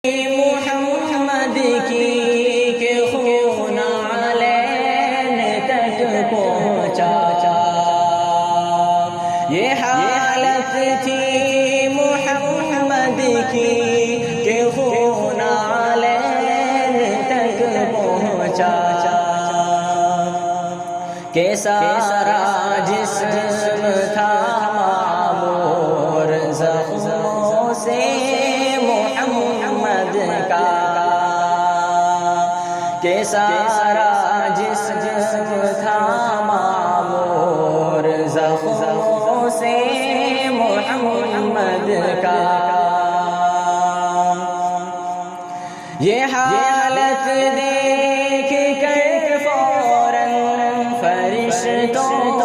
محمد کی کہ خون علین تک پہنچا، یہ حالت تھی محمد کی کہ خون علین تک پہنچا، کہ سارا جسم تھا معمور زخموں سے محمد کا، کہ سارا جسم تھا معمور زخموں سے محمد کا، یہ حالت دیکھ کر فوراً فرشتوں